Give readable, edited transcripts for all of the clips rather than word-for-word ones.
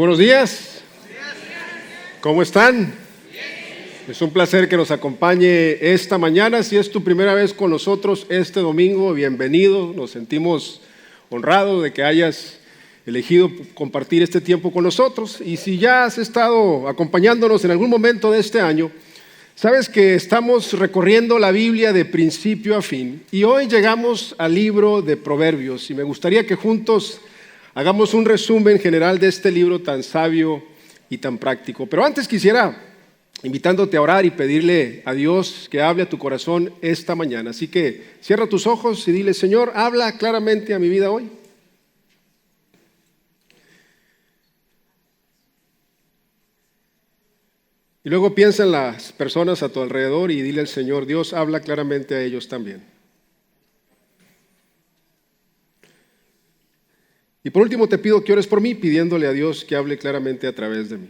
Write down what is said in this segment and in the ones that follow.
Muy buenos días. ¿Cómo están? Es un placer que nos acompañe esta mañana. Si es tu primera vez con nosotros este domingo, bienvenido. Nos sentimos honrados de que hayas elegido compartir este tiempo con nosotros. Y si ya has estado acompañándonos en algún momento de este año, sabes que estamos recorriendo la Biblia de principio a fin. Y hoy llegamos al libro de Proverbios. Y me gustaría que juntos hagamos un resumen general de este libro tan sabio y tan práctico. Pero antes quisiera invitándote a orar y pedirle a Dios que hable a tu corazón esta mañana. Así que cierra tus ojos y dile: Señor, habla claramente a mi vida hoy. Y luego piensa en las personas a tu alrededor y dile al Señor: Dios, habla claramente a ellos también. Y por último te pido que ores por mí, pidiéndole a Dios que hable claramente a través de mí.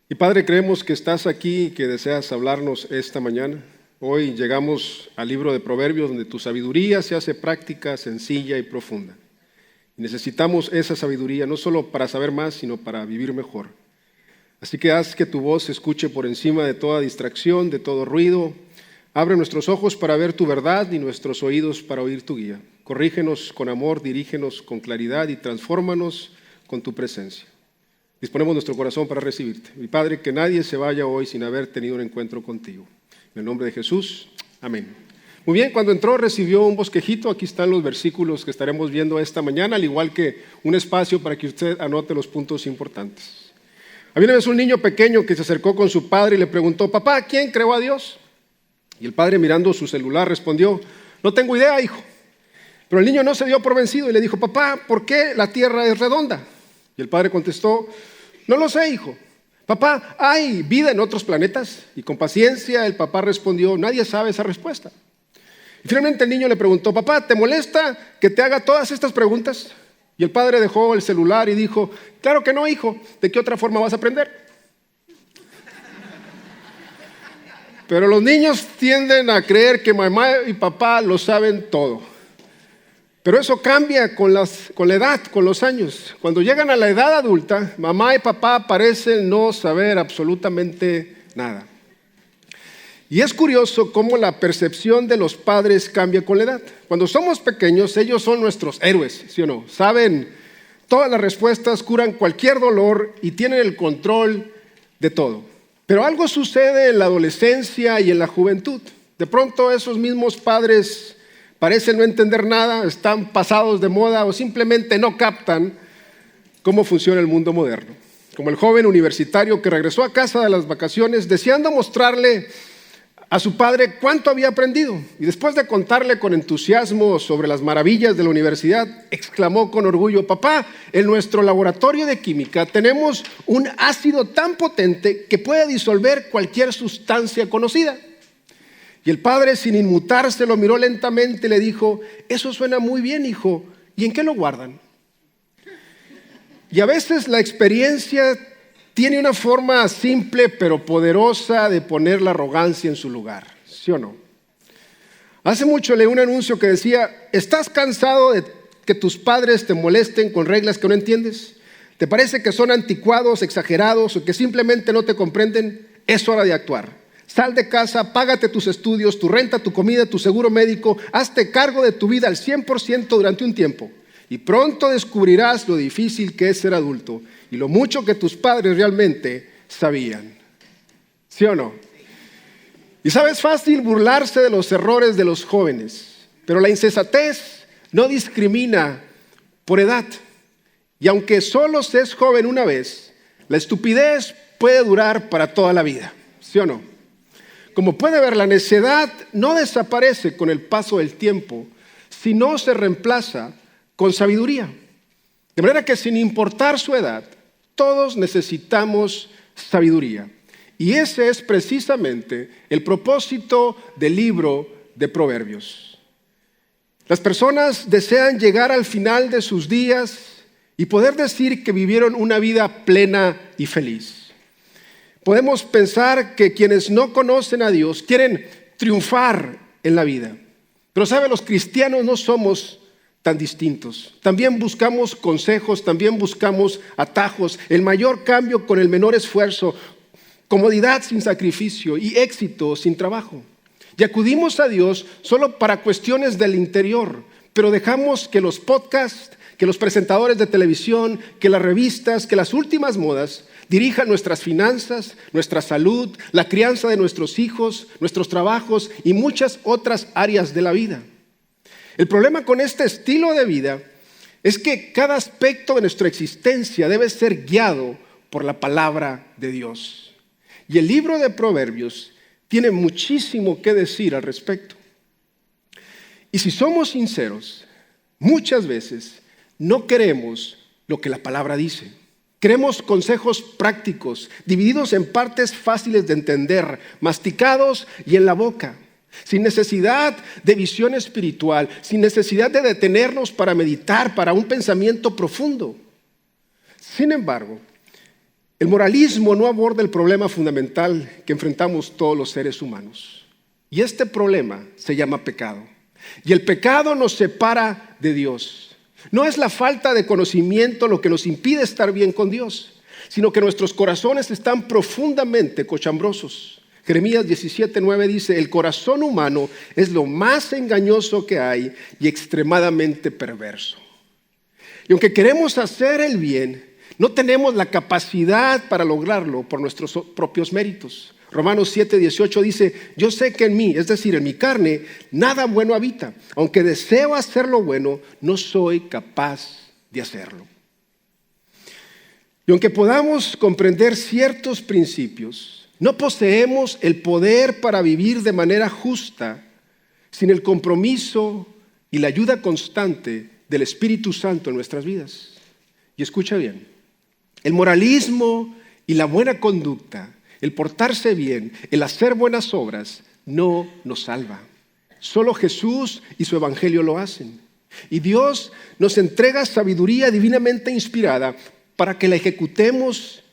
Y Padre, creemos que estás aquí y que deseas hablarnos esta mañana. Hoy llegamos al libro de Proverbios, donde tu sabiduría se hace práctica, sencilla y profunda. Y necesitamos esa sabiduría, no solo para saber más, sino para vivir mejor. Así que haz que tu voz se escuche por encima de toda distracción, de todo ruido. Abre nuestros ojos para ver tu verdad y nuestros oídos para oír tu guía. Corrígenos con amor, dirígenos con claridad y transfórmanos con tu presencia. Disponemos nuestro corazón para recibirte. Mi Padre, que nadie se vaya hoy sin haber tenido un encuentro contigo. En el nombre de Jesús, amén. Muy bien, cuando entró recibió un bosquejito. Aquí están los versículos que estaremos viendo esta mañana, al igual que un espacio para que usted anote los puntos importantes. Había una vez un niño pequeño que se acercó con su padre y le preguntó: papá, ¿quién creó a Dios? Y el padre, mirando su celular, respondió: no tengo idea, hijo. Pero el niño no se dio por vencido y le dijo: papá, ¿por qué la tierra es redonda? Y el padre contestó: no lo sé, hijo. Papá, ¿hay vida en otros planetas? Y con paciencia el papá respondió: nadie sabe esa respuesta. Y finalmente el niño le preguntó: papá, ¿te molesta que te haga todas estas preguntas? Y el padre dejó el celular y dijo: claro que no, hijo. ¿De qué otra forma vas a aprender? Pero los niños tienden a creer que mamá y papá lo saben todo. Pero eso cambia con la edad, con los años. Cuando llegan a la edad adulta, mamá y papá parecen no saber absolutamente nada. Y es curioso cómo la percepción de los padres cambia con la edad. Cuando somos pequeños, ellos son nuestros héroes, ¿sí o no? Saben todas las respuestas, curan cualquier dolor y tienen el control de todo. Pero algo sucede en la adolescencia y en la juventud. De pronto esos mismos padres parecen no entender nada, están pasados de moda o simplemente no captan cómo funciona el mundo moderno. Como el joven universitario que regresó a casa de las vacaciones deseando mostrarle a su padre cuánto había aprendido. Y después de contarle con entusiasmo sobre las maravillas de la universidad, exclamó con orgullo: papá, en nuestro laboratorio de química tenemos un ácido tan potente que puede disolver cualquier sustancia conocida. Y el padre, sin inmutarse, lo miró lentamente y le dijo: eso suena muy bien, hijo, ¿y en qué lo guardan? Y a veces la experiencia tiene una forma simple pero poderosa de poner la arrogancia en su lugar, ¿sí o no? Hace mucho leí un anuncio que decía: ¿estás cansado de que tus padres te molesten con reglas que no entiendes? ¿Te parece que son anticuados, exagerados o que simplemente no te comprenden? Es hora de actuar. Sal de casa, págate tus estudios, tu renta, tu comida, tu seguro médico, hazte cargo de tu vida al 100% durante un tiempo. Y pronto descubrirás lo difícil que es ser adulto y lo mucho que tus padres realmente sabían. ¿Sí o no? Y sabes, fácil burlarse de los errores de los jóvenes, pero la insensatez no discrimina por edad. Y aunque solo se es joven una vez, la estupidez puede durar para toda la vida. ¿Sí o no? Como puede ver, la necedad no desaparece con el paso del tiempo, sino se reemplaza con sabiduría. De manera que sin importar su edad, todos necesitamos sabiduría. Y ese es precisamente el propósito del libro de Proverbios. Las personas desean llegar al final de sus días y poder decir que vivieron una vida plena y feliz. Podemos pensar que quienes no conocen a Dios quieren triunfar en la vida. Pero sabe, los cristianos no somos tan distintos. También buscamos consejos, también buscamos atajos, el mayor cambio con el menor esfuerzo, comodidad sin sacrificio y éxito sin trabajo. Y acudimos a Dios solo para cuestiones del interior, pero dejamos que los podcasts, que los presentadores de televisión, que las revistas, que las últimas modas dirijan nuestras finanzas, nuestra salud, la crianza de nuestros hijos, nuestros trabajos y muchas otras áreas de la vida. El problema con este estilo de vida es que cada aspecto de nuestra existencia debe ser guiado por la palabra de Dios. Y el libro de Proverbios tiene muchísimo que decir al respecto. Y si somos sinceros, muchas veces no queremos lo que la palabra dice. Queremos consejos prácticos, divididos en partes fáciles de entender, masticados y en la boca, sin necesidad de visión espiritual, sin necesidad de detenernos para meditar, para un pensamiento profundo. Sin embargo, el moralismo no aborda el problema fundamental que enfrentamos todos los seres humanos. Y este problema se llama pecado. Y el pecado nos separa de Dios. No es la falta de conocimiento lo que nos impide estar bien con Dios, sino que nuestros corazones están profundamente cochambrosos. Jeremías 17:9 dice: el corazón humano es lo más engañoso que hay y extremadamente perverso. Y aunque queremos hacer el bien, no tenemos la capacidad para lograrlo por nuestros propios méritos. Romanos 7:18 dice: yo sé que en mí, es decir, en mi carne, nada bueno habita. Aunque deseo hacer lo bueno, no soy capaz de hacerlo. Y aunque podamos comprender ciertos principios, no poseemos el poder para vivir de manera justa sin el compromiso y la ayuda constante del Espíritu Santo en nuestras vidas. Y escucha bien, el moralismo y la buena conducta, el portarse bien, el hacer buenas obras, no nos salva. Solo Jesús y su evangelio lo hacen. Y Dios nos entrega sabiduría divinamente inspirada para que la ejecutemos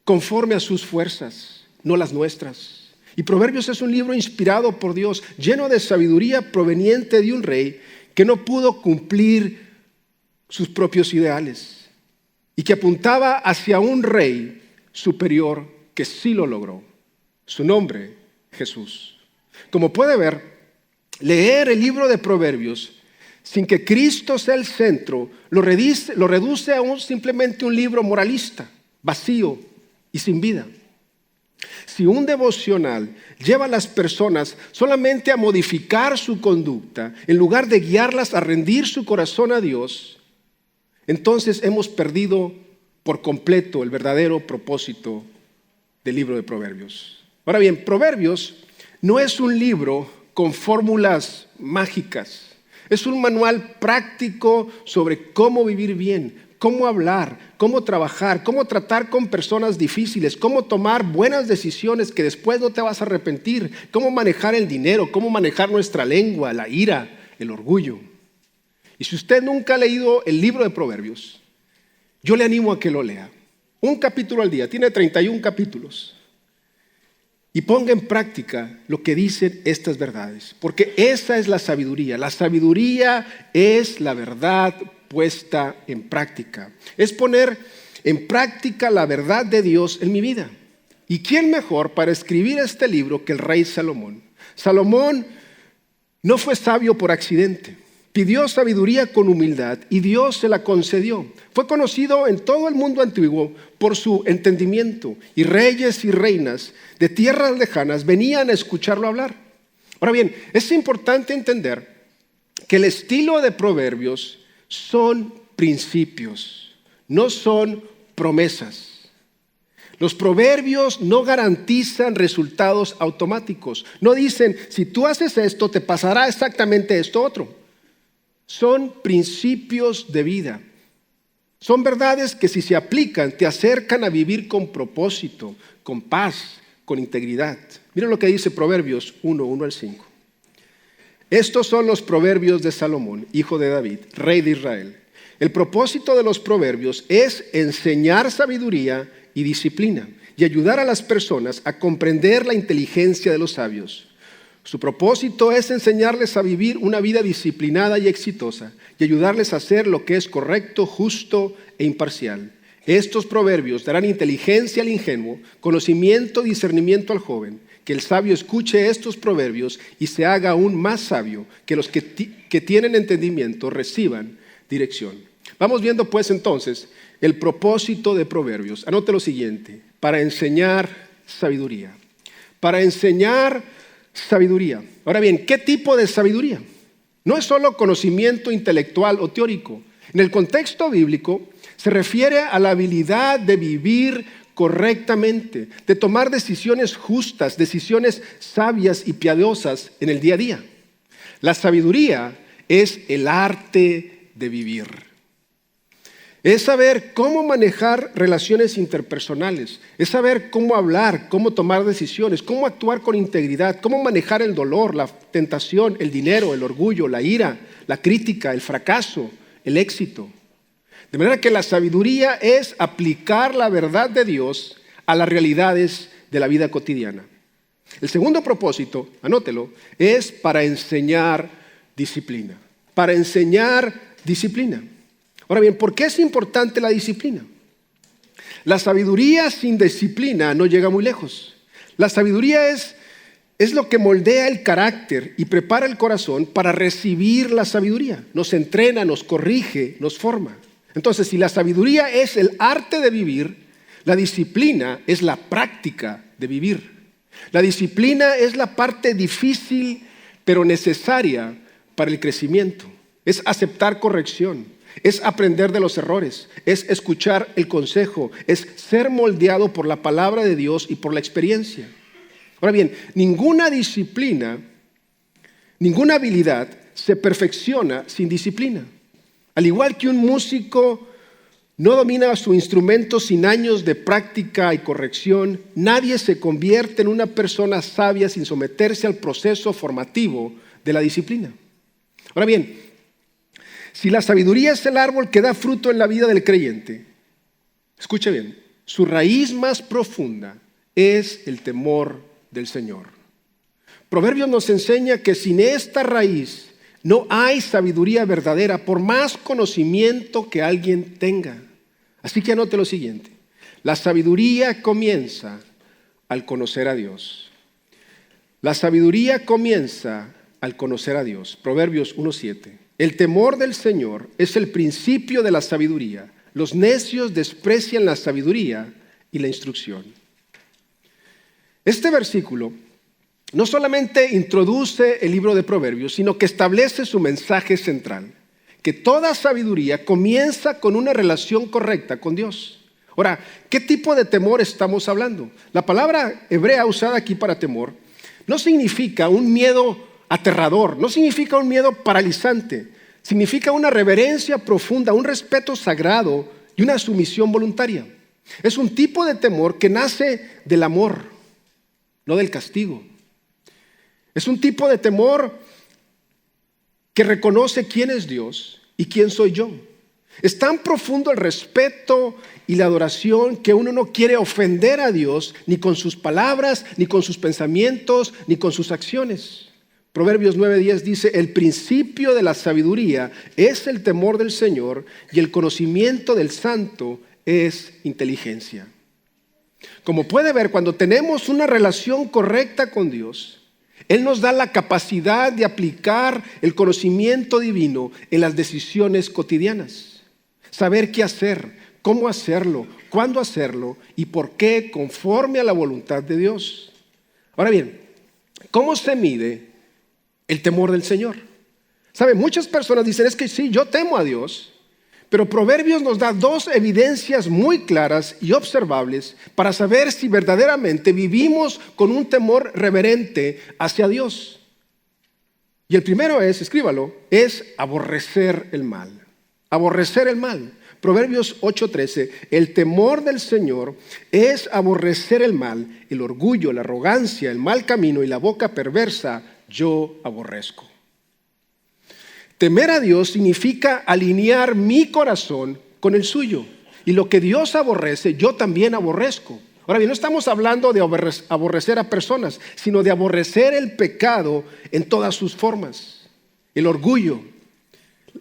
conforme a sus fuerzas, no las nuestras. Y Proverbios es un libro inspirado por Dios, lleno de sabiduría proveniente de un rey que no pudo cumplir sus propios ideales y que apuntaba hacia un rey superior que sí lo logró. Su nombre, Jesús. Como puede ver, leer el libro de Proverbios sin que Cristo sea el centro lo reduce a simplemente un libro moralista, vacío y sin vida. Si un devocional lleva a las personas solamente a modificar su conducta, en lugar de guiarlas a rendir su corazón a Dios, entonces hemos perdido por completo el verdadero propósito del libro de Proverbios. Ahora bien, Proverbios no es un libro con fórmulas mágicas. Es un manual práctico sobre cómo vivir bien, cómo hablar, cómo trabajar, cómo tratar con personas difíciles, cómo tomar buenas decisiones que después no te vas a arrepentir, cómo manejar el dinero, cómo manejar nuestra lengua, la ira, el orgullo. Y si usted nunca ha leído el libro de Proverbios, yo le animo a que lo lea. Un capítulo al día, tiene 31 capítulos. Y ponga en práctica lo que dicen estas verdades, porque esa es la sabiduría. La sabiduría es la verdad puesta en práctica. Es poner en práctica la verdad de Dios en mi vida. ¿Y quién mejor para escribir este libro que el rey Salomón? Salomón no fue sabio por accidente. Pidió sabiduría con humildad y Dios se la concedió. Fue conocido en todo el mundo antiguo por su entendimiento, y reyes y reinas de tierras lejanas venían a escucharlo hablar. Ahora bien, es importante entender que el estilo de Proverbios son principios, no son promesas. Los proverbios no garantizan resultados automáticos. No dicen, si tú haces esto, te pasará exactamente esto otro. Son principios de vida. Son verdades que si se aplican, te acercan a vivir con propósito, con paz, con integridad. Miren lo que dice Proverbios 1 al 5. Estos son los proverbios de Salomón, hijo de David, rey de Israel. El propósito de los proverbios es enseñar sabiduría y disciplina y ayudar a las personas a comprender la inteligencia de los sabios. Su propósito es enseñarles a vivir una vida disciplinada y exitosa y ayudarles a hacer lo que es correcto, justo e imparcial. Estos proverbios darán inteligencia al ingenuo, conocimiento y discernimiento al joven. Que el sabio escuche estos proverbios y se haga aún más sabio, que los que tienen entendimiento reciban dirección. Vamos viendo pues entonces el propósito de Proverbios. Anote lo siguiente: para enseñar sabiduría. Para enseñar sabiduría. Ahora bien, ¿qué tipo de sabiduría? No es solo conocimiento intelectual o teórico. En el contexto bíblico se refiere a la habilidad de vivir correctamente, de tomar decisiones justas, decisiones sabias y piadosas en el día a día. La sabiduría es el arte de vivir. Es saber cómo manejar relaciones interpersonales, es saber cómo hablar, cómo tomar decisiones, cómo actuar con integridad, cómo manejar el dolor, la tentación, el dinero, el orgullo, la ira, la crítica, el fracaso, el éxito. De manera que la sabiduría es aplicar la verdad de Dios a las realidades de la vida cotidiana. El segundo propósito, anótelo, es para enseñar disciplina. Para enseñar disciplina. Ahora bien, ¿por qué es importante la disciplina? La sabiduría sin disciplina no llega muy lejos. La sabiduría es lo que moldea el carácter y prepara el corazón para recibir la sabiduría. Nos entrena, nos corrige, nos forma. Entonces, si la sabiduría es el arte de vivir, la disciplina es la práctica de vivir. La disciplina es la parte difícil, pero necesaria para el crecimiento. Es aceptar corrección, es aprender de los errores, es escuchar el consejo, es ser moldeado por la palabra de Dios y por la experiencia. Ahora bien, ninguna disciplina, ninguna habilidad se perfecciona sin disciplina. Al igual que un músico no domina su instrumento sin años de práctica y corrección, nadie se convierte en una persona sabia sin someterse al proceso formativo de la disciplina. Ahora bien, si la sabiduría es el árbol que da fruto en la vida del creyente, escuche bien, su raíz más profunda es el temor del Señor. Proverbios nos enseña que sin esta raíz no hay sabiduría verdadera, por más conocimiento que alguien tenga. Así que anote lo siguiente: la sabiduría comienza al conocer a Dios. La sabiduría comienza al conocer a Dios. Proverbios 1:7. El temor del Señor es el principio de la sabiduría. Los necios desprecian la sabiduría y la instrucción. Este versículo no solamente introduce el libro de Proverbios, sino que establece su mensaje central, que toda sabiduría comienza con una relación correcta con Dios. Ahora, ¿qué tipo de temor estamos hablando? La palabra hebrea usada aquí para temor no significa un miedo aterrador, no significa un miedo paralizante, significa una reverencia profunda, un respeto sagrado y una sumisión voluntaria. Es un tipo de temor que nace del amor, no del castigo. Es un tipo de temor que reconoce quién es Dios y quién soy yo. Es tan profundo el respeto y la adoración que uno no quiere ofender a Dios ni con sus palabras, ni con sus pensamientos, ni con sus acciones. Proverbios 9:10 dice: el principio de la sabiduría es el temor del Señor y el conocimiento del Santo es inteligencia. Como puede ver, cuando tenemos una relación correcta con Dios, Él nos da la capacidad de aplicar el conocimiento divino en las decisiones cotidianas. Saber qué hacer, cómo hacerlo, cuándo hacerlo y por qué, conforme a la voluntad de Dios. Ahora bien, ¿cómo se mide el temor del Señor? ¿Sabe? Muchas personas dicen, es que sí, yo temo a Dios. Pero Proverbios nos da dos evidencias muy claras y observables para saber si verdaderamente vivimos con un temor reverente hacia Dios. Y el primero es, escríbalo, es aborrecer el mal. Aborrecer el mal. Proverbios 8:13, el temor del Señor es aborrecer el mal, el orgullo, la arrogancia, el mal camino y la boca perversa, yo aborrezco. Temer a Dios significa alinear mi corazón con el suyo. Y lo que Dios aborrece, yo también aborrezco. Ahora bien, no estamos hablando de aborrecer a personas, sino de aborrecer el pecado en todas sus formas. El orgullo.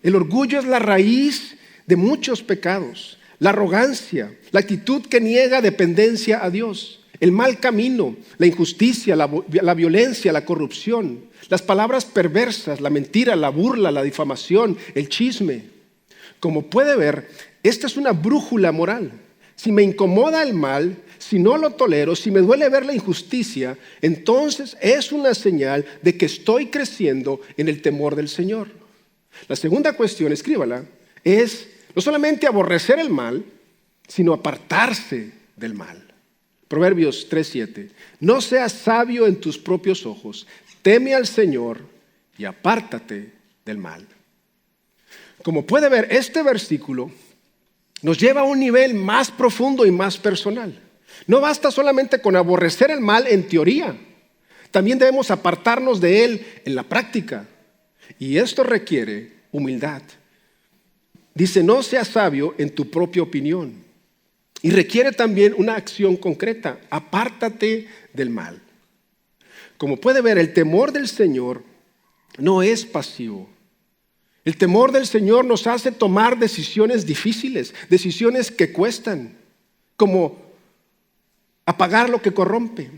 El orgullo es la raíz de muchos pecados. La arrogancia, la actitud que niega dependencia a Dios. El mal camino, la injusticia, la violencia, la corrupción. Las palabras perversas, la mentira, la burla, la difamación, el chisme. Como puede ver, esta es una brújula moral. Si me incomoda el mal, si no lo tolero, si me duele ver la injusticia, entonces es una señal de que estoy creciendo en el temor del Señor. La segunda cuestión, escríbala, es no solamente aborrecer el mal, sino apartarse del mal. Proverbios 3:7. No seas sabio en tus propios ojos, teme al Señor y apártate del mal. Como puede ver, este versículo nos lleva a un nivel más profundo y más personal. No basta solamente con aborrecer el mal en teoría. También debemos apartarnos de él en la práctica. Y esto requiere humildad. Dice, no seas sabio en tu propia opinión. Y requiere también una acción concreta. Apártate del mal. Como puede ver, el temor del Señor no es pasivo. El temor del Señor nos hace tomar decisiones difíciles, decisiones que cuestan, como apagar lo que corrompe,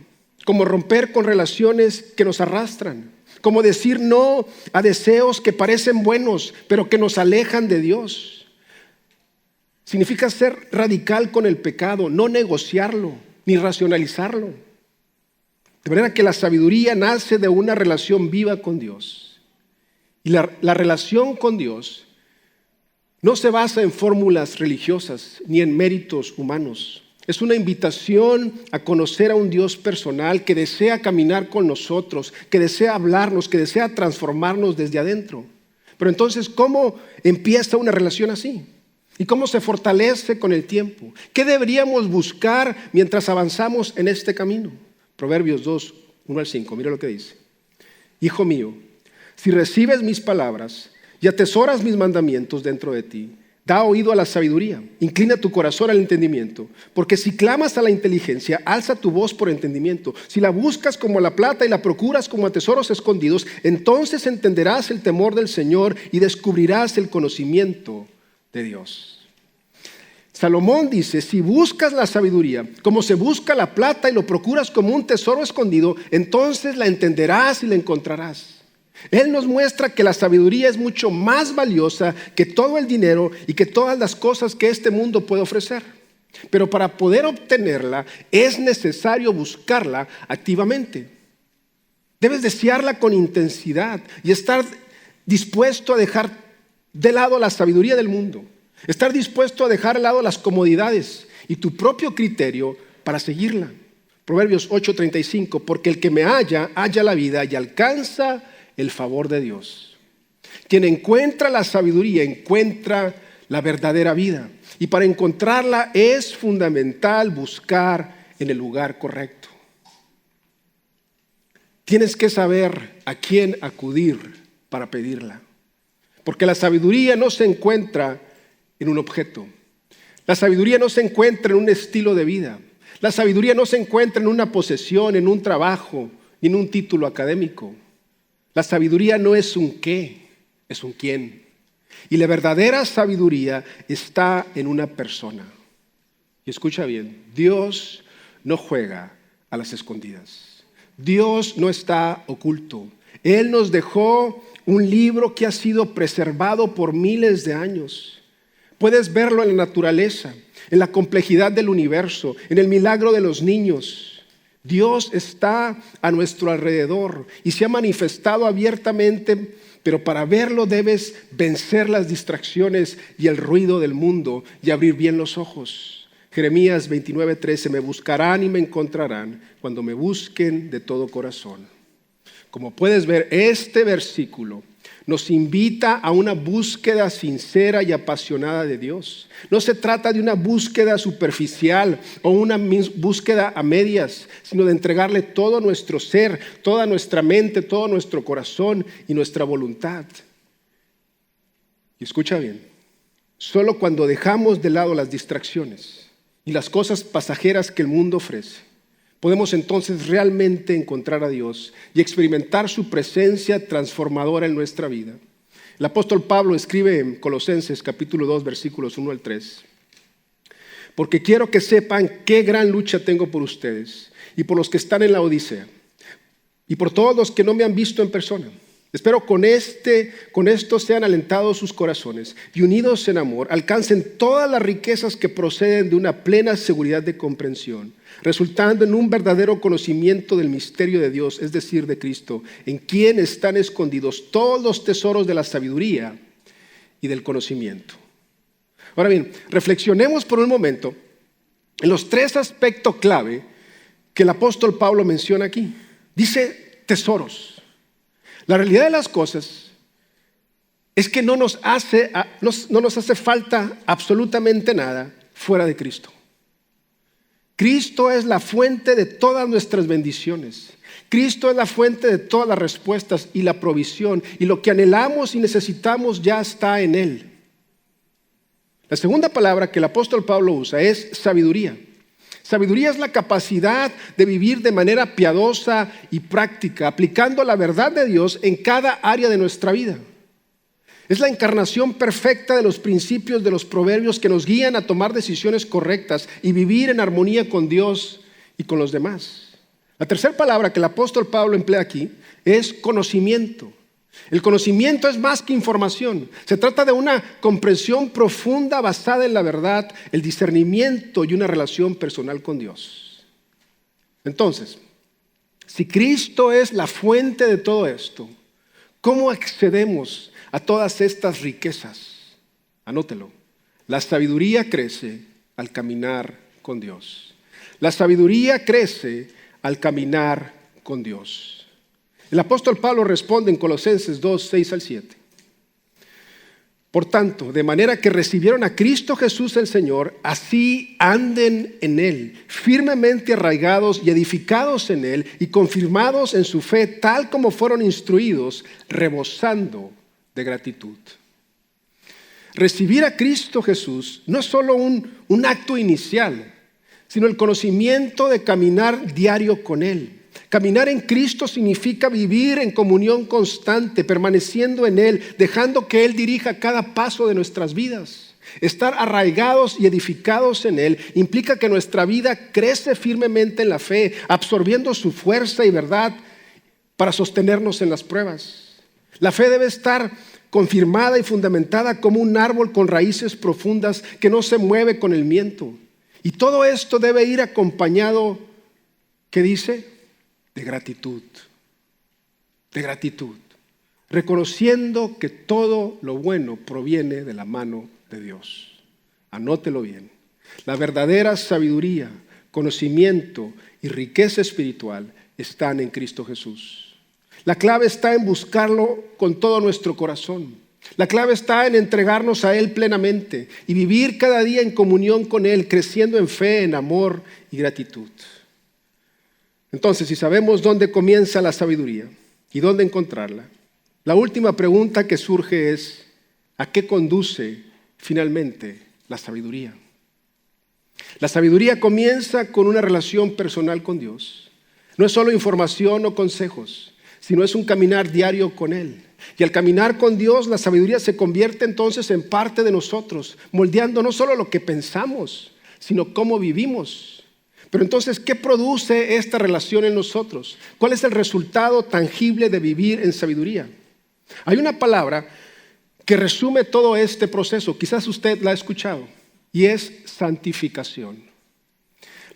como romper con relaciones que nos arrastran, como decir no a deseos que parecen buenos, pero que nos alejan de Dios. Significa ser radical con el pecado, no negociarlo, ni racionalizarlo. De manera que la sabiduría nace de una relación viva con Dios. Y la relación con Dios no se basa en fórmulas religiosas ni en méritos humanos. Es una invitación a conocer a un Dios personal que desea caminar con nosotros, que desea hablarnos, que desea transformarnos desde adentro. Pero entonces, ¿cómo empieza una relación así? ¿Y cómo se fortalece con el tiempo? ¿Qué deberíamos buscar mientras avanzamos en este camino? Proverbios 2, 1-5, mira lo que dice. Hijo mío, si recibes mis palabras y atesoras mis mandamientos dentro de ti, da oído a la sabiduría, inclina tu corazón al entendimiento, porque si clamas a la inteligencia, alza tu voz por entendimiento. Si la buscas como la plata y la procuras como a tesoros escondidos, entonces entenderás el temor del Señor y descubrirás el conocimiento de Dios. Salomón dice, si buscas la sabiduría como se busca la plata y lo procuras como un tesoro escondido, entonces la entenderás y la encontrarás. Él nos muestra que la sabiduría es mucho más valiosa que todo el dinero y que todas las cosas que este mundo puede ofrecer. Pero para poder obtenerla es necesario buscarla activamente. Debes desearla con intensidad y estar dispuesto a dejar de lado la sabiduría del mundo. Estar dispuesto a dejar de lado las comodidades y tu propio criterio para seguirla. Proverbios 8:35, porque el que me halla, halla la vida y alcanza el favor de Dios. Quien encuentra la sabiduría encuentra la verdadera vida. Y para encontrarla es fundamental buscar en el lugar correcto. Tienes que saber a quién acudir para pedirla. Porque la sabiduría no se encuentra en un objeto. La sabiduría no se encuentra en un estilo de vida. La sabiduría no se encuentra en una posesión, en un trabajo, ni en un título académico. La sabiduría no es un qué, es un quién. Y la verdadera sabiduría está en una persona. Y escucha bien, Dios no juega a las escondidas. Dios no está oculto. Él nos dejó un libro que ha sido preservado por miles de años. Puedes verlo en la naturaleza, en la complejidad del universo, en el milagro de los niños. Dios está a nuestro alrededor y se ha manifestado abiertamente, pero para verlo debes vencer las distracciones y el ruido del mundo y abrir bien los ojos. Jeremías 29:13, me buscarán y me encontrarán cuando me busquen de todo corazón. Como puedes ver, este versículo nos invita a una búsqueda sincera y apasionada de Dios. No se trata de una búsqueda superficial o una búsqueda a medias, sino de entregarle todo nuestro ser, toda nuestra mente, todo nuestro corazón y nuestra voluntad. Y escucha bien, solo cuando dejamos de lado las distracciones y las cosas pasajeras que el mundo ofrece, podemos entonces realmente encontrar a Dios y experimentar su presencia transformadora en nuestra vida. El apóstol Pablo escribe en Colosenses capítulo 2, versículos 1 al 3. Porque quiero que sepan qué gran lucha tengo por ustedes y por los que están en la Odisea y por todos los que no me han visto en persona. Espero con esto sean alentados sus corazones y unidos en amor, alcancen todas las riquezas que proceden de una plena seguridad de comprensión, resultando en un verdadero conocimiento del misterio de Dios, es decir, de Cristo, en quien están escondidos todos los tesoros de la sabiduría y del conocimiento. Ahora bien, reflexionemos por un momento en los tres aspectos clave que el apóstol Pablo menciona aquí. Dice tesoros. La realidad de las cosas es que no nos hace falta absolutamente nada fuera de Cristo. Cristo es la fuente de todas nuestras bendiciones. Cristo es la fuente de todas las respuestas y la provisión. Y lo que anhelamos y necesitamos ya está en Él. La segunda palabra que el apóstol Pablo usa es sabiduría. Sabiduría es la capacidad de vivir de manera piadosa y práctica, aplicando la verdad de Dios en cada área de nuestra vida. Es la encarnación perfecta de los principios de los proverbios que nos guían a tomar decisiones correctas y vivir en armonía con Dios y con los demás. La tercera palabra que el apóstol Pablo emplea aquí es conocimiento. El conocimiento es más que información. Se trata de una comprensión profunda basada en la verdad, el discernimiento y una relación personal con Dios. Entonces, si Cristo es la fuente de todo esto, ¿cómo accedemos a todas estas riquezas? Anótelo. La sabiduría crece al caminar con Dios. La sabiduría crece al caminar con Dios. El apóstol Pablo responde en Colosenses 2, 6 al 7. Por tanto, de manera que recibieron a Cristo Jesús el Señor, así anden en Él, firmemente arraigados y edificados en Él y confirmados en su fe, tal como fueron instruidos, rebosando de gratitud. Recibir a Cristo Jesús no es solo un acto inicial, sino el conocimiento de caminar diario con Él. Caminar en Cristo significa vivir en comunión constante, permaneciendo en Él, dejando que Él dirija cada paso de nuestras vidas. Estar arraigados y edificados en Él implica que nuestra vida crece firmemente en la fe, absorbiendo su fuerza y verdad para sostenernos en las pruebas. La fe debe estar confirmada y fundamentada como un árbol con raíces profundas que no se mueve con el viento. Y todo esto debe ir acompañado, ¿qué dice? De gratitud, reconociendo que todo lo bueno proviene de la mano de Dios. Anótelo bien. La verdadera sabiduría, conocimiento y riqueza espiritual están en Cristo Jesús. La clave está en buscarlo con todo nuestro corazón. La clave está en entregarnos a Él plenamente y vivir cada día en comunión con Él, creciendo en fe, en amor y gratitud. Entonces, si sabemos dónde comienza la sabiduría y dónde encontrarla, la última pregunta que surge es, ¿a qué conduce finalmente la sabiduría? La sabiduría comienza con una relación personal con Dios. No es solo información o consejos, sino es un caminar diario con Él. Y al caminar con Dios, la sabiduría se convierte entonces en parte de nosotros, moldeando no solo lo que pensamos, sino cómo vivimos. Pero entonces, ¿qué produce esta relación en nosotros? ¿Cuál es el resultado tangible de vivir en sabiduría? Hay una palabra que resume todo este proceso, quizás usted la ha escuchado, y es santificación.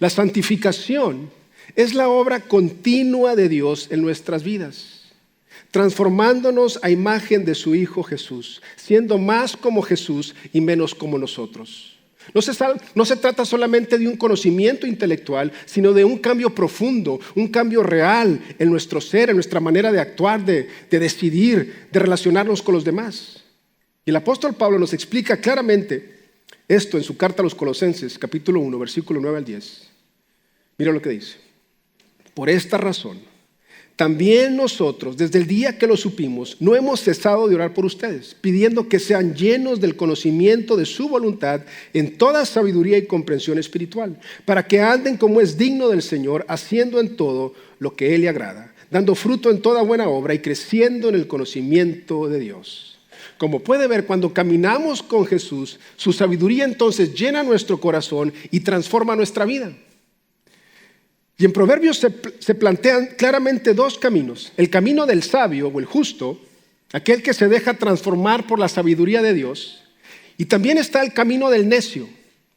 La santificación es la obra continua de Dios en nuestras vidas, transformándonos a imagen de su Hijo Jesús, siendo más como Jesús y menos como nosotros. No se trata solamente de un conocimiento intelectual, sino de un cambio profundo, un cambio real en nuestro ser, en nuestra manera de actuar, de decidir, de relacionarnos con los demás. Y el apóstol Pablo nos explica claramente esto en su carta a los Colosenses, capítulo 1, versículo 9 al 10. Mira lo que dice. Por esta razón, también nosotros, desde el día que lo supimos, no hemos cesado de orar por ustedes, pidiendo que sean llenos del conocimiento de su voluntad en toda sabiduría y comprensión espiritual, para que anden como es digno del Señor, haciendo en todo lo que Él le agrada, dando fruto en toda buena obra y creciendo en el conocimiento de Dios. Como puede ver, cuando caminamos con Jesús, su sabiduría entonces llena nuestro corazón y transforma nuestra vida. Y en Proverbios se plantean claramente dos caminos. El camino del sabio o el justo, aquel que se deja transformar por la sabiduría de Dios. Y también está el camino del necio,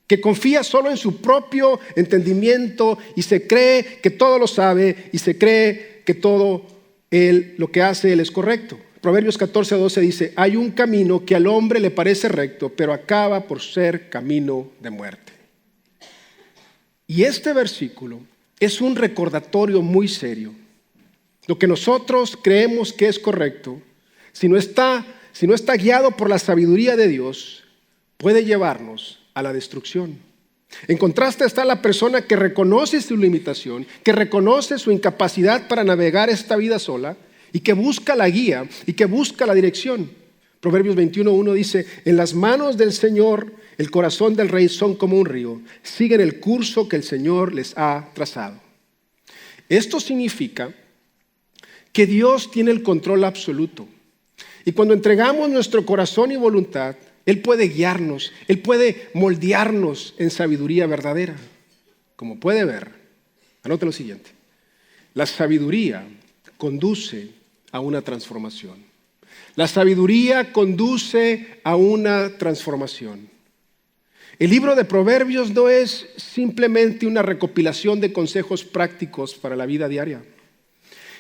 que confía solo en su propio entendimiento y se cree que todo lo sabe y se cree que todo lo que hace él es correcto. Proverbios 14:12 dice, hay un camino que al hombre le parece recto, pero acaba por ser camino de muerte. Y este versículo es un recordatorio muy serio. Lo que nosotros creemos que es correcto, si no está guiado por la sabiduría de Dios, puede llevarnos a la destrucción. En contraste está la persona que reconoce su limitación, que reconoce su incapacidad para navegar esta vida sola y que busca la guía y que busca la dirección. Proverbios 21:1 dice, en las manos del Señor el corazón del rey son como un río, siguen el curso que el Señor les ha trazado. Esto significa que Dios tiene el control absoluto. Y cuando entregamos nuestro corazón y voluntad, Él puede guiarnos, Él puede moldearnos en sabiduría verdadera. Como puede ver, anote lo siguiente, la sabiduría conduce a una transformación. La sabiduría conduce a una transformación. El libro de Proverbios no es simplemente una recopilación de consejos prácticos para la vida diaria.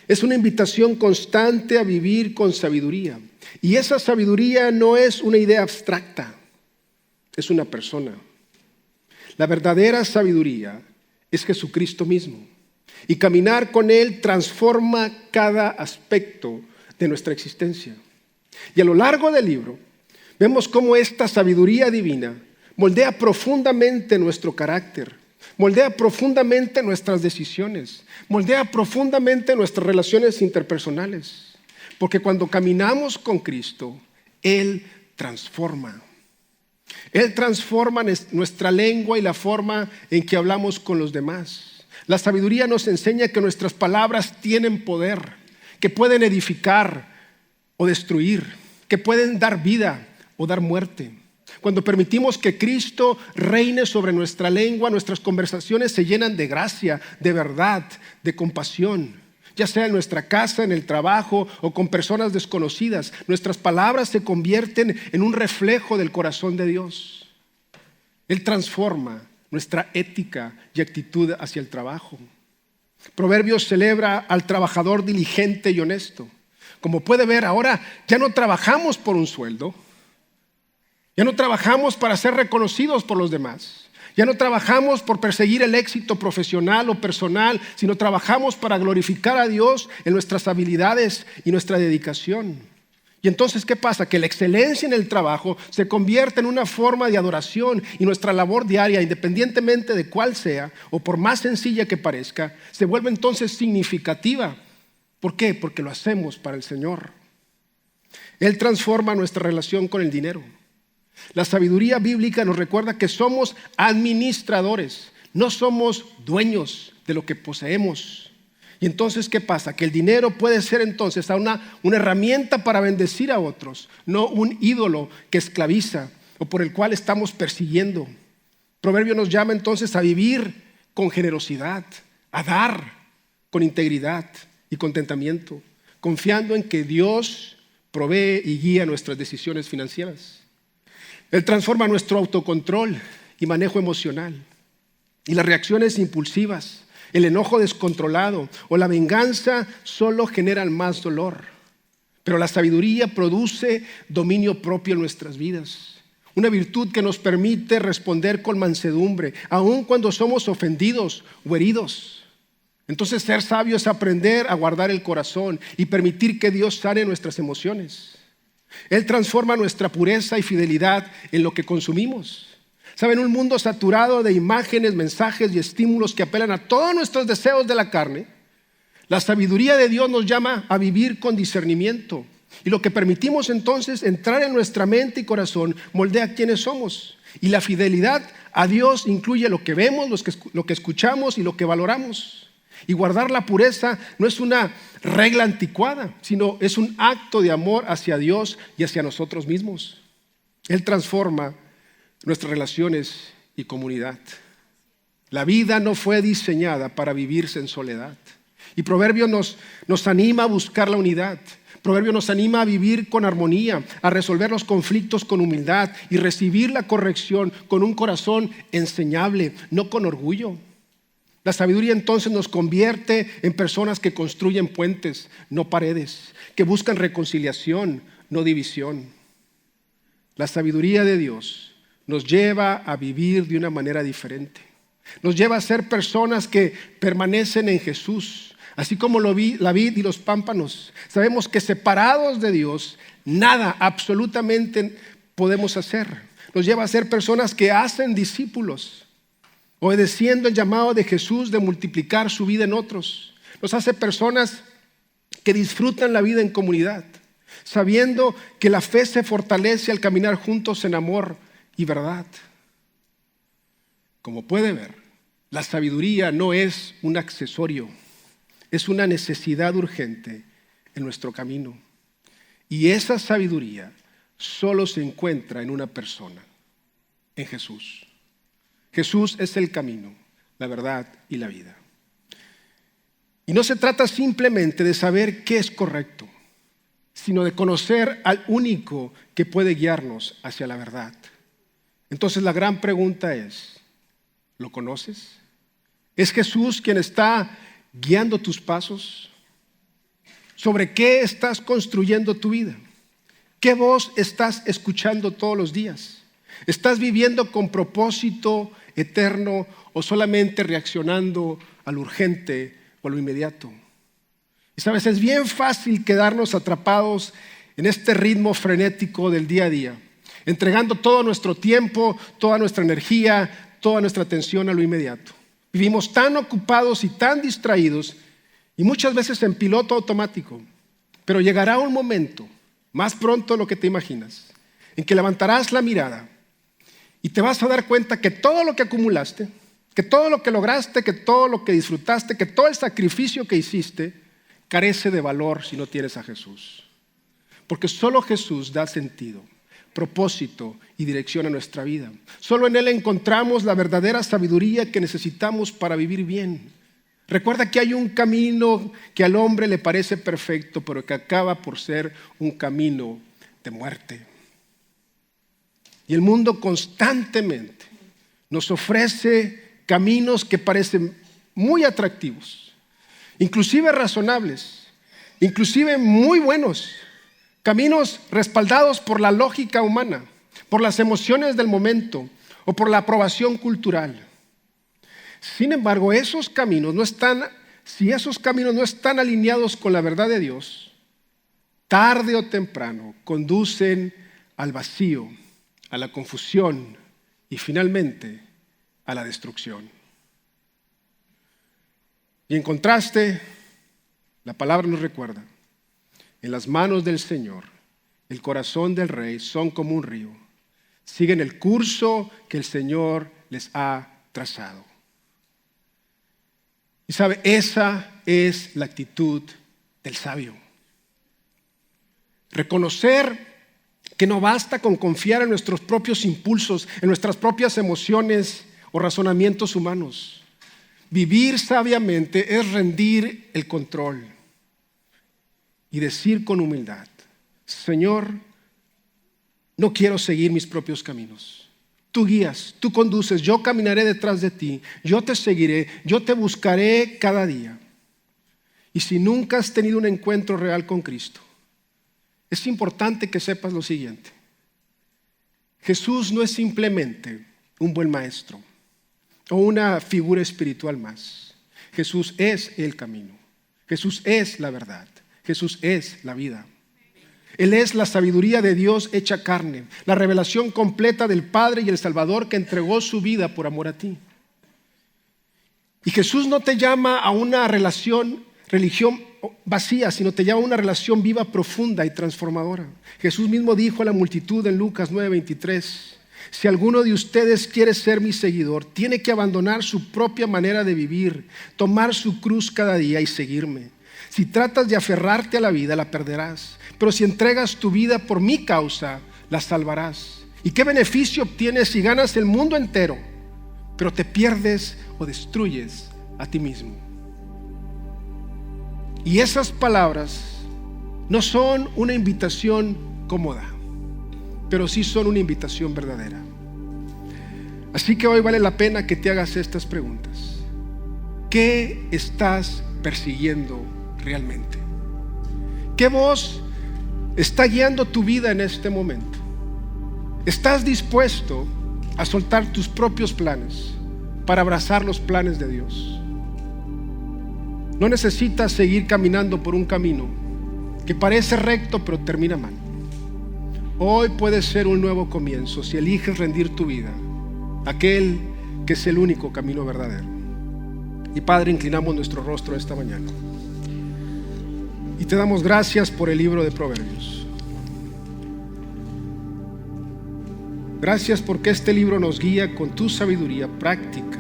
Es una invitación constante a vivir con sabiduría. Y esa sabiduría no es una idea abstracta, es una persona. La verdadera sabiduría es Jesucristo mismo. Y caminar con Él transforma cada aspecto de nuestra existencia. Y a lo largo del libro vemos cómo esta sabiduría divina moldea profundamente nuestro carácter, moldea profundamente nuestras decisiones, moldea profundamente nuestras relaciones interpersonales. Porque cuando caminamos con Cristo, Él transforma. Él transforma nuestra lengua y la forma en que hablamos con los demás. La sabiduría nos enseña que nuestras palabras tienen poder, que pueden edificar o destruir, que pueden dar vida o dar muerte. Cuando permitimos que Cristo reine sobre nuestra lengua, nuestras conversaciones se llenan de gracia, de verdad, de compasión. Ya sea en nuestra casa, en el trabajo o con personas desconocidas, nuestras palabras se convierten en un reflejo del corazón de Dios. Él transforma nuestra ética y actitud hacia el trabajo. Proverbios celebra al trabajador diligente y honesto. Como puede ver, ahora ya no trabajamos por un sueldo. Ya no trabajamos para ser reconocidos por los demás. Ya no trabajamos por perseguir el éxito profesional o personal, sino trabajamos para glorificar a Dios en nuestras habilidades y nuestra dedicación. Y entonces, ¿qué pasa? Que la excelencia en el trabajo se convierte en una forma de adoración y nuestra labor diaria, independientemente de cuál sea o por más sencilla que parezca, se vuelve entonces significativa. ¿Por qué? Porque lo hacemos para el Señor. Él transforma nuestra relación con el dinero. La sabiduría bíblica nos recuerda que somos administradores, no somos dueños de lo que poseemos. Y entonces, ¿qué pasa? Que el dinero puede ser entonces una herramienta para bendecir a otros, no un ídolo que esclaviza o por el cual estamos persiguiendo. Proverbio nos llama entonces a vivir con generosidad, a dar con integridad y contentamiento, confiando en que Dios provee y guía nuestras decisiones financieras. Él transforma nuestro autocontrol y manejo emocional. Y las reacciones impulsivas, el enojo descontrolado o la venganza solo generan más dolor. Pero la sabiduría produce dominio propio en nuestras vidas. Una virtud que nos permite responder con mansedumbre, aun cuando somos ofendidos o heridos. Entonces, ser sabio es aprender a guardar el corazón y permitir que Dios sane nuestras emociones. Él transforma nuestra pureza y fidelidad en lo que consumimos. ¿Saben? Un mundo saturado de imágenes, mensajes y estímulos que apelan a todos nuestros deseos de la carne. La sabiduría de Dios nos llama a vivir con discernimiento. Y lo que permitimos entonces entrar en nuestra mente y corazón moldea quiénes somos. Y la fidelidad a Dios incluye lo que vemos, lo que escuchamos y lo que valoramos. Y guardar la pureza no es una regla anticuada, sino es un acto de amor hacia Dios y hacia nosotros mismos. Él transforma nuestras relaciones y comunidad. La vida no fue diseñada para vivirse en soledad. Y Proverbios nos anima a buscar la unidad. Proverbios nos anima a vivir con armonía, a resolver los conflictos con humildad y recibir la corrección con un corazón enseñable, no con orgullo. La sabiduría entonces nos convierte en personas que construyen puentes, no paredes, que buscan reconciliación, no división. La sabiduría de Dios nos lleva a vivir de una manera diferente. Nos lleva a ser personas que permanecen en Jesús. Así como la vid y los pámpanos, sabemos que separados de Dios, nada absolutamente podemos hacer. Nos lleva a ser personas que hacen discípulos, obedeciendo el llamado de Jesús de multiplicar su vida en otros. Nos hace personas que disfrutan la vida en comunidad, sabiendo que la fe se fortalece al caminar juntos en amor y verdad. Como puede ver, la sabiduría no es un accesorio. Es una necesidad urgente en nuestro camino. Y esa sabiduría solo se encuentra en una persona, en Jesús. Jesús es el camino, la verdad y la vida. Y no se trata simplemente de saber qué es correcto, sino de conocer al único que puede guiarnos hacia la verdad. Entonces la gran pregunta es, ¿lo conoces? ¿Es Jesús quien está guiando tus pasos? ¿Sobre qué estás construyendo tu vida? ¿Qué voz estás escuchando todos los días? ¿Estás viviendo con propósito eterno o solamente reaccionando a lo urgente o a lo inmediato? Y sabes, es bien fácil quedarnos atrapados en este ritmo frenético del día a día, entregando todo nuestro tiempo, toda nuestra energía, toda nuestra atención a lo inmediato. Vivimos tan ocupados y tan distraídos y muchas veces en piloto automático. Pero llegará un momento, más pronto de lo que te imaginas, en que levantarás la mirada y te vas a dar cuenta que todo lo que acumulaste, que todo lo que lograste, que todo lo que disfrutaste, que todo el sacrificio que hiciste, carece de valor si no tienes a Jesús. Porque solo Jesús da sentido, propósito y dirección a nuestra vida. Solo en Él encontramos la verdadera sabiduría que necesitamos para vivir bien. Recuerda que hay un camino que al hombre le parece perfecto, pero que acaba por ser un camino de muerte. Y el mundo constantemente nos ofrece caminos que parecen muy atractivos, inclusive razonables, inclusive muy buenos. Caminos respaldados por la lógica humana, por las emociones del momento o por la aprobación cultural. Sin embargo, si esos caminos no están alineados con la verdad de Dios, tarde o temprano conducen al vacío, a la confusión y finalmente a la destrucción. Y en contraste, la palabra nos recuerda: en las manos del Señor, el corazón del Rey son como un río. Siguen el curso que el Señor les ha trazado. Y sabe, esa es la actitud del sabio. Reconocer que no basta con confiar en nuestros propios impulsos, en nuestras propias emociones o razonamientos humanos. Vivir sabiamente es rendir el control y decir con humildad: Señor, no quiero seguir mis propios caminos. Tú guías, tú conduces, yo caminaré detrás de ti, yo te seguiré, yo te buscaré cada día. Y si nunca has tenido un encuentro real con Cristo, es importante que sepas lo siguiente: Jesús no es simplemente un buen maestro o una figura espiritual más. Jesús es el camino, Jesús es la verdad, Jesús es la vida. Él es la sabiduría de Dios hecha carne, la revelación completa del Padre y el Salvador que entregó su vida por amor a ti. Y Jesús no te llama a una relación religión vacía, sino te lleva a una relación viva, profunda y transformadora. Jesús mismo dijo a la multitud en Lucas 9:23: si alguno de ustedes quiere ser mi seguidor, tiene que abandonar su propia manera de vivir, tomar su cruz cada día y seguirme. Si tratas de aferrarte a la vida, la perderás, pero si entregas tu vida por mi causa, la salvarás. ¿Y qué beneficio obtienes si ganas el mundo entero, pero te pierdes o destruyes a ti mismo? Y esas palabras no son una invitación cómoda, pero sí son una invitación verdadera. Así que hoy vale la pena que te hagas estas preguntas. ¿Qué estás persiguiendo realmente? ¿Qué voz está guiando tu vida en este momento? ¿Estás dispuesto a soltar tus propios planes para abrazar los planes de Dios? No necesitas seguir caminando por un camino que parece recto pero termina mal. Hoy puede ser un nuevo comienzo si eliges rendir tu vida a aquel que es el único camino verdadero. Y Padre, inclinamos nuestro rostro esta mañana y te damos gracias por el libro de Proverbios. Gracias porque este libro nos guía con tu sabiduría práctica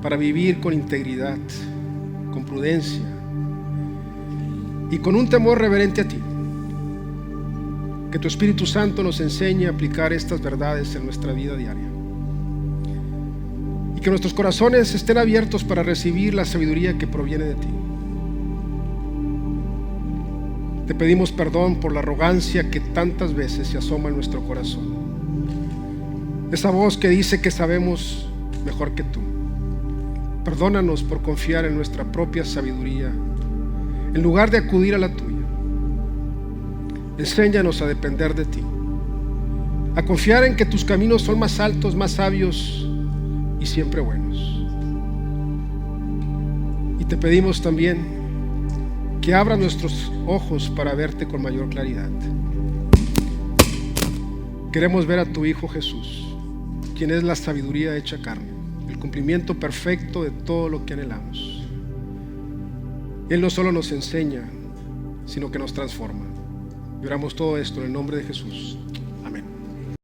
para vivir con integridad, con prudencia y con un temor reverente a ti. Que tu Espíritu Santo nos enseñe a aplicar estas verdades en nuestra vida diaria y que nuestros corazones estén abiertos para recibir la sabiduría que proviene de ti. Te pedimos perdón por la arrogancia que tantas veces se asoma en nuestro corazón, esa voz que dice que sabemos mejor que tú. Perdónanos por confiar en nuestra propia sabiduría en lugar de acudir a la tuya. Enséñanos a depender de ti, a confiar en que tus caminos son más altos, más sabios y siempre buenos. Y te pedimos también que abras nuestros ojos para verte con mayor claridad. Queremos ver a tu Hijo Jesús, quien es la sabiduría hecha carne, el cumplimiento perfecto de todo lo que anhelamos. Él no solo nos enseña, sino que nos transforma. Y oramos todo esto en el nombre de Jesús.